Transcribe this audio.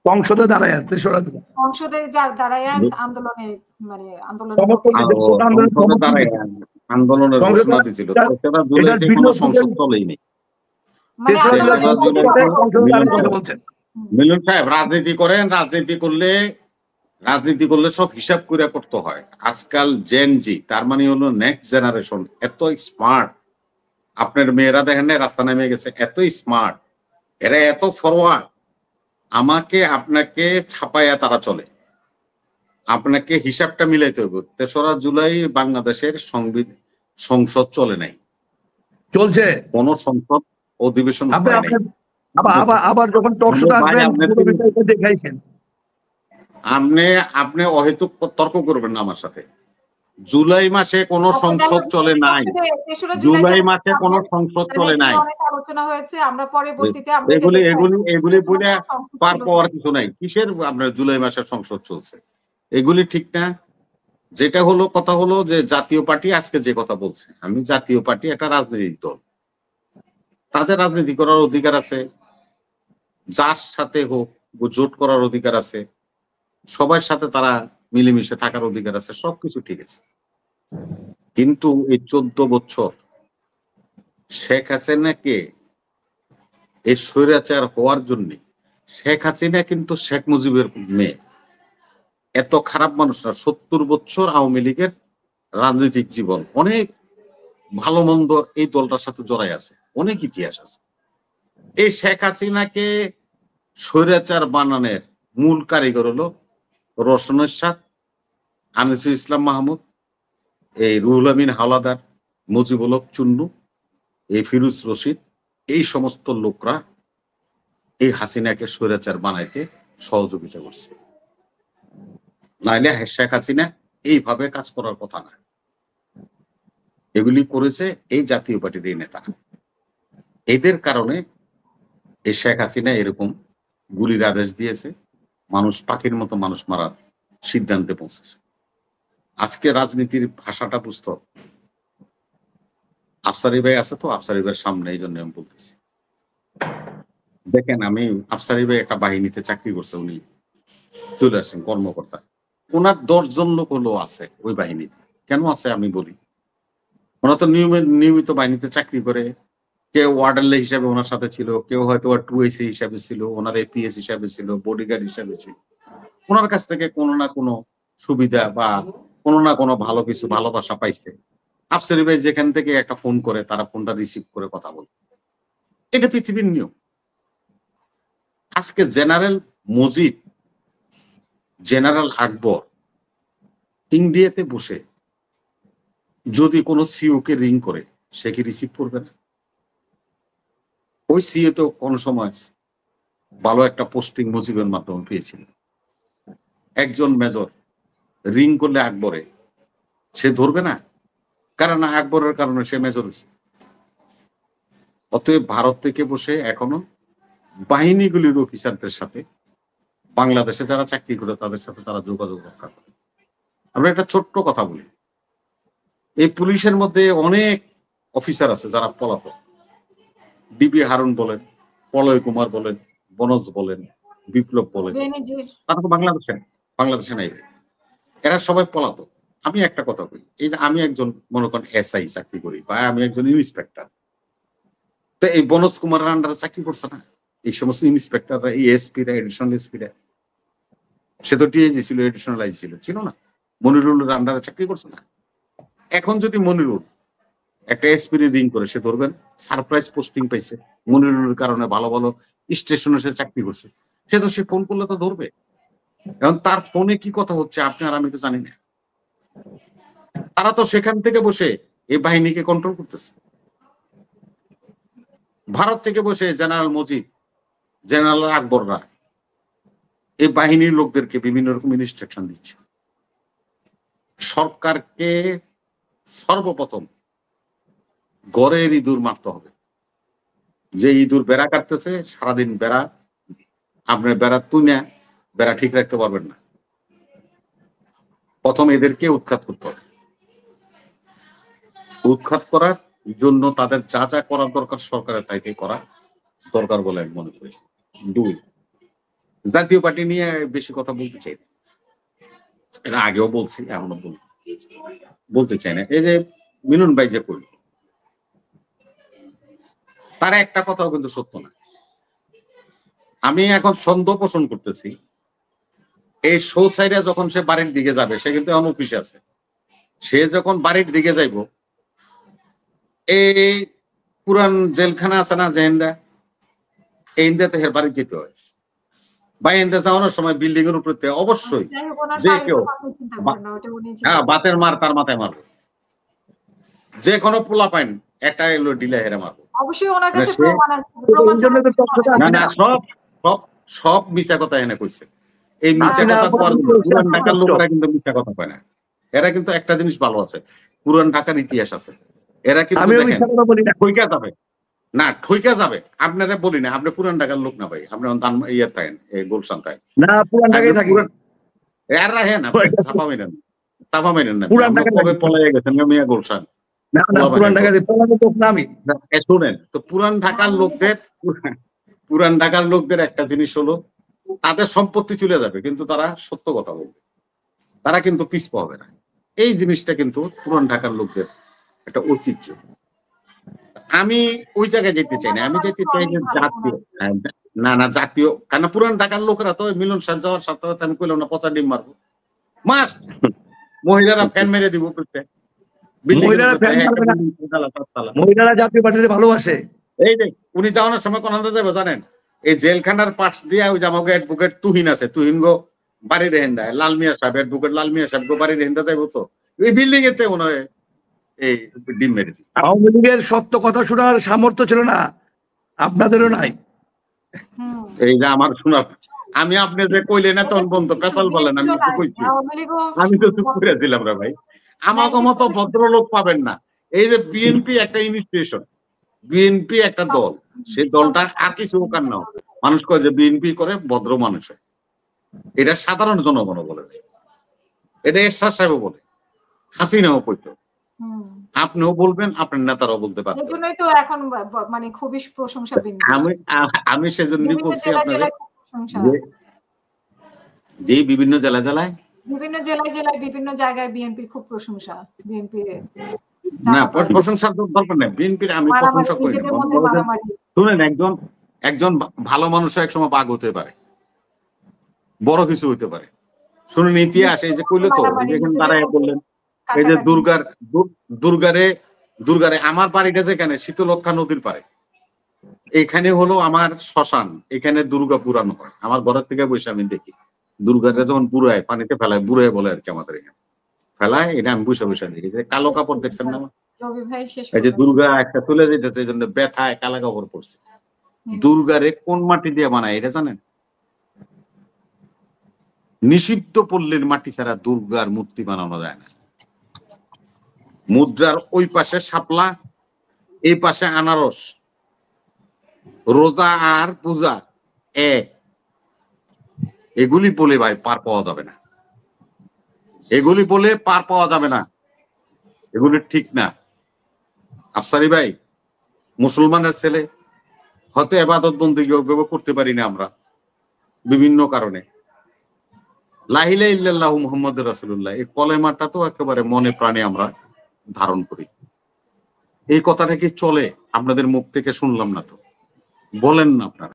সংসদে দাঁড়ায় তেসরা জুলাই সংসদে যার দাঁড়ায় আন্দোলনে মানে আন্দোলনের ঘোষণা দিয়েছিল। তেসরা জুলাইতে কোনো সংসদ চলেইনি। মিলন সাহেব রাজনীতি করেন, রাজনীতি করলে সব হিসাব করে করতে হয়। আজকাল জেন জি তার মানে হলো নেক্সট জেনারেশন এত স্মার্ট, আপনার মেয়েরা দেখেন না রাস্তা নেমে গেছে, এত স্মার্ট, এরা এত ফরওয়ার্ড। আমাকে আপনাকে ছাপাইয়া তারা চলে, আপনাকে হিসাবটা মিলাইতে হবে। তেসরা জুলাই বাংলাদেশের সংসদ চলে নাই, চলছে কোন সংসদ অধিবেশন আবার যখন দেখাইছেন আপনি অহেতুক তর্ক করবেন না আমার সাথে। জুলাই মাসে কোন সংসদ চলে নাই, জুলাই মাসে কোন সংসদ চলে নাই, এগুলি বলে পার পাওয়ার কিছু নাই। কিসের আপনার জুলাই মাসের সংসদ চলছে, এগুলি ঠিক না। যেটা হলো কথা হলো যে জাতীয় পার্টি আজকে যে কথা বলছে, আমি জাতীয় পার্টি একটা রাজনৈতিক দল, তাদের রাজনীতি করার অধিকার আছে, যার সাথে হোক জোট করার অধিকার আছে, সবার সাথে তারা মিলেমিশে থাকার অধিকার আছে, সবকিছু ঠিক আছে। কিন্তু এই 14 বছর শেখ হাসিনাকে এই স্বৈরাচার হওয়ার জন্য, শেখ হাসিনা কিন্তু শেখ মুজিবের মেয়ে, এত খারাপ মানুষ না। 70 বছর আওয়ামী লীগের রাজনৈতিক জীবন, অনেক ভালো মন্দ এই দলটার সাথে জড়াই আছে, অনেক ইতিহাস আছে। এই শেখ হাসিনাকে স্বৈরাচার বানানোর মূল কারিগর হলো রওশন এরশাদ, আনিসুল ইসলাম মাহমুদ, এই রুহুল আমিন হাওলাদার, মুজিবুল হক চুন্নু, এই ফিরোজ রশিদ, এই সমস্ত লোকরা এই হাসিনাকে স্বৈরাচার বানাইতে সহযোগিতা করছে। নাইলে শেখ হাসিনা এইভাবে কাজ করার কথা না। এগুলি করেছে এই জাতীয় পার্টির এই নেতা। এদের কারণে এই শেখ হাসিনা এরকম গুলির আদেশ দিয়েছে, মানুষ পাখির মতো মানুষ মারার সিদ্ধান্তে পৌঁছেছে। আজকে রাজনীতির ভাষাটা বুঝতে হবে। আফসারি ভাই আছে তো, আফসারি ভাইয়ের সামনে, এই জন্য আমি বলতেছি। দেখেন, আমি আফসারি ভাই একটা বাহিনীতে চাকরি করছে, উনি চলে আসেন কর্মকর্তা, ওনার 10 জন লোক হলো আছে ওই বাহিনীতে। কেন আছে আমি বলি, ওনার তো নিয়মিত বাহিনীতে চাকরি করে। কেউ ওয়ার্ডারলে হিসাবে ওনার সাথে ছিল, কেউ হয়তো 2SC হিসাবে ছিল, ওনার APS হিসাবে ছিল, বডিগার্ড হিসাবে ছিল। ওনার কাছ থেকে কোনো না কোনো সুবিধা বা কোনো না কোনো ভালো কিছু ভালোবাসা পাইছে। আফসারি ভাই যেখান থেকে একটা ফোন করে, তারা ফোনটা রিসিভ করে কথা বলে, এটা পৃথিবীর নিয়ম। আজকে জেনারেল মজিদ, জেনারেল আকবর ইন্ডিয়াতে বসে যদি কোনো সিও কে রিং করে, সে কি রিসিভ করবে না? ওই সিও তো কোন সময় ভালো একটা পোস্টিং মুজিবের মাধ্যমে পেয়েছিল। একজন মেজর রিং করলে আকবরে, সে ধরবে না? কারণ আকবরের কারণে সে মেজর হয়েছে। অতএব ভারত থেকে বসে এখনো বাহিনীগুলির অফিসারদের সাথে, বাংলাদেশে যারা চাকরি করে তাদের সাথে তারা যোগাযোগ রক্ষা করে। আমরা একটা ছোট্ট কথা বলি, এই পুলিশের মধ্যে অনেক অফিসার আছে যারা পলাতক। ডিবি হারুন বলেন, প্রলয় কুমার বলেন, বনজ বলেন, বিপ্লব বলেন, তারা তো বাংলাদেশে নাই। এরা সবাই পলাতক। আমি একটা কথা বলি, এই যে আমি একজন মনে করেন SI চাকরি করি, বা আমি একজন ইন্সপেক্টর, তো এই বনজ কুমারের আন্ডারে চাকরি করছে না এই সমস্ত ইন্সপেক্টররা, এই এসপিরা, এডিশনাল এসপিরা। সে তো টিএজি ছিল, এডিশনাল আইজি ছিল না? মনিরুলের আন্ডারে চাকরি করছে না? এখন যদি মনিরুল একটা এসপি রিং করে, সে ধরবেন? সারপ্রাইজ পোস্টিং পাইছে, মনিরুলের কারণে ভালো ভালো স্টেশনে সে চাকরি করছে, সে ফোন করলে তো ধরবে। এখন তার ফোনে কি কথা হচ্ছে আপনি আর আমি তো জানি না। তারা তো সেখান থেকে বসে এই বাহিনীকে কন্ট্রোল করতেছে। ভারত থেকে বসে জেনারেল মজিদ, জেনারেল আকবররা এই বাহিনীর লোকদেরকে বিভিন্ন রকম ইনস্ট্রাকশন দিচ্ছে। সরকারকে সর্বপ্রথম গড়ের ইঁদুর মারতে হবে। যে ইঁদুর বেড়া কাটতেছে, সারাদিন বেড়া, আপনার বেড়া তুই বেড়া ঠিক রাখতে পারবেন না। প্রথম এদেরকে উৎখাত করতে হবে। উৎখাত করার জন্য তাদের যা যা করার দরকার সরকারের তাইকে করা দরকার বলে আমি মনে করি। 2, জাতীয় পার্টি নিয়ে বেশি কথা বলতে চাই না, এটা আগেও বলছি, এখনো বলতে চাই না। এই যে মিলন ভাই যে করল, তার একটা কথাও কিন্তু সত্য না। আমি এখন সন্দেহ পোষণ করতেছি, এই শো সাইডে যখন সে বাড়ির দিকে যাবে, সে কিন্তু এখন অফিসে আছে, সে যখন বাড়ির দিকে যাইব, এই পুরান জেলখানা আছে না জেহেন্দা, এই ইন্দাতে হের বাড়ি যেতে হয়, বা ইন্দা যাওয়ানোর সময় বিল্ডিং এর উপরে অবশ্যই যে কেউ বাতের মার তার মাথায় মারবে, যে কোনো পোলা পাইন একটা এলো ডিলে হেরে মারবো। অবশ্যই ওনার কাছে না না, সব সব সব মিথ্যা কথা এনে কইছে। এই মিথ্যা কথা পুরান ঢাকার লোকেরা কিন্তু মিথ্যা কথা কয় না। এরা কিন্তু একটা জিনিস ভালো আছে, পুরান ঢাকার ইতিহাস আছে। এরা কিন্তু ঠইকা যাবে না, ঠইকা যাবে। আপনারা বলি না, আপনি পুরান ঢাকার লোক না ভাই, আপনি ইয়ে থাকেন, এই গুলশান থাকেন না, পুরান ঢাকায় থাকি। এরা হ্যাঁ না, ছাপা মেনেন তাপা মেনেন না, কবে পলাইয়া গেছেন মিয়া গুলশান। শুনেন তো, পুরান ঢাকার লোকদের একটা জিনিস হলো, তাদের সম্পত্তি চলে যাবে কিন্তু তারা সত্য কথা বলবে, তারা কিন্তু পিছপা হবে না। এই জিনিসটা কিন্তু পুরান ঢাকার লোকদের একটা ঐতিহ্য। আমি ওই জায়গায় যেতে চাই না, আমি যেতে চাই যে জাতীয়, না না জাতীয়, কারণ পুরান ঢাকার লোকেরা তো মিলন সাহেব যাওয়ার সাথে সাথে আমি কইলাম না পচা ডিম মারবো, মাস মহিলারা ফ্যান মেরে দিব, মহিলারা জাতীয় পার্টিতে ভালোবাসে। এই যে উনি যাওয়ানোর সময় কোন যাবে জানেন, এই জেলখানার পাশ দিয়ে ওই যে আমাকে অ্যাডভোকেট তুহিন আছে, তুহিন গো বাড়ি রেহেন্দা, লাল মিয়া সাহেব, অ্যাডভোকেট লাল মিয়া সাহেব গো বাড়ি রেহেন্দা যাইব, তো ওই বিল্ডিং এতে ওনার এই ডিম মেরে দিই। আওয়ামী লীগের সত্য কথা শোনার সামর্থ্য ছিল না, আপনাদেরও নাই। এই যে আমার শোনার, আমি আপনি যে কইলেন না তখন বন্ধ পেশাল বলেন, আমি তো কইছি, আমি তো চুপ করে দিলাম রে ভাই। আমাকে মতো ভদ্রলোক পাবেন না। এই যে বিএনপি একটা ইনস্টিটিউশন, বিএনপি একটা দল, সেই দলটা আর কিছু ওখান না, মানুষ কয় যে বিএনপি করে ভদ্র মানুষ, এটা সাধারণ জনগণ বলে, এটা এরশাদ সাহেব বলে, হাসিনাও কইতো, আপনিও বলবেন, আপনার নেতারাও বলতে পারবেন। এজন্যই তো এখন মানে খুবই প্রশংসা বিন্দু। আমি সেজন্য বলছি আপনাদের যে বিভিন্ন জেলায় বিভিন্ন জায়গায় বিএনপির খুব প্রশংসা। বিএনপি না প্রশংসার দরকার নেই, বিএনপির আমি প্রশংসা করি না। শুনেন, একজন ভালো মানুষ একসময় বাঘ হতে পারে, বড় কিছু হতে পারে। শুনুন ইতিহাস, এই যে কইলো তো, যেখানে দাঁড়ায় বললেন, এই যে দুর্গারে আমার বাড়িটা যেখানে শীতলক্ষা নদীর পারে, এখানে হলো আমার শ্মশান, এখানে দুর্গা পুরানো হয়। আমার ঘরের থেকে বসে আমি দেখি দুর্গাটা যখন বুড়ায় পানিতে ফেলায়, বুড়ায় বলে আর কি আমাদের এখানে ফেলায়, এটা আমি বসে বসে দেখি। কালো কাপড় দেখছেন না, এই যে দুর্গা একটা তুলে যেতেছে, এই জন্য ব্যথায় কালা কাপড় পরছে। দুর্গারে কোন মাটি দিয়ে বানায় এটা জানেন? নিষিদ্ধ পল্লীর মাটি ছাড়া দুর্গার মূর্তি বানানো যায় না। মুদ্রার ওই পাশে শাপলা, এই পাশে আনারস, রোজা আর পূজা এক। এগুলি বলে ভাই পার পাওয়া যাবে না, এগুলি বলে পার পাওয়া যাবে না, এগুলি ঠিক না। আফসারি ভাই মুসলমানের ছেলে, হয়তো ইবাদত বন্দেগী করতে পারি না আমরা বিভিন্ন কারণে, লা ইলাহা ইল্লাল্লাহু মুহাম্মাদুর রাসূলুল্লাহ, এই কলেমাটা তো একেবারে মনে প্রাণে আমরা ধারণ করি। এই কথাটা কি চলে? আপনাদের মুখ থেকে শুনলাম না তো, বলেন না আপনারা।